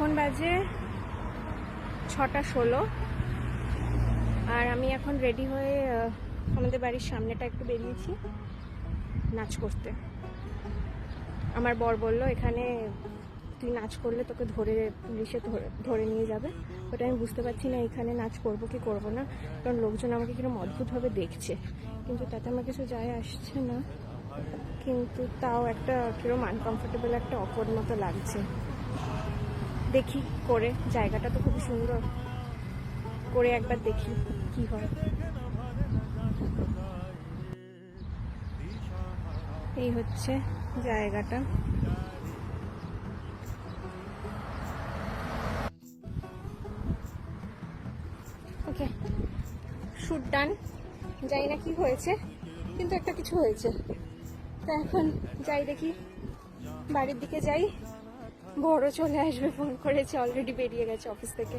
এখন বাজে 6:16 আর আমি এখন রেডি হয়ে আমাদের বাড়ির সামনেটা একটু বেরিয়েছি নাচ করতে। আমার বর বলল এখানে তুই নাচ করলে তোকে ধরে পুলিশে ধরে নিয়ে যাবে। ওটা আমি বুঝতে পারছি না এখানে নাচ করব কি করব না, কারণ লোকজন আমাকে কিরকম অদ্ভুতভাবে দেখছে, কিন্তু তাতে আমার কিছু যায় আসছে না। কিন্তু তাও একটা কিরকম আনকমফোর্টেবল, একটা অকওয়ার্ড মতো লাগছে। দেখি করে, জায়গাটা তো খুবই সুন্দর, করে একবার দেখি কি হয়। এই হচ্ছে জায়গাটা। ওকে, শুট ডান। জানি না কি হয়েছে, কিন্তু একটা কিছু হয়েছে। তা এখন যাই, দেখি বাড়ির দিকে যাই। বড় চলে আসবে ফোন করেছে, অলরেডি বেরিয়ে গেছে অফিস থেকে।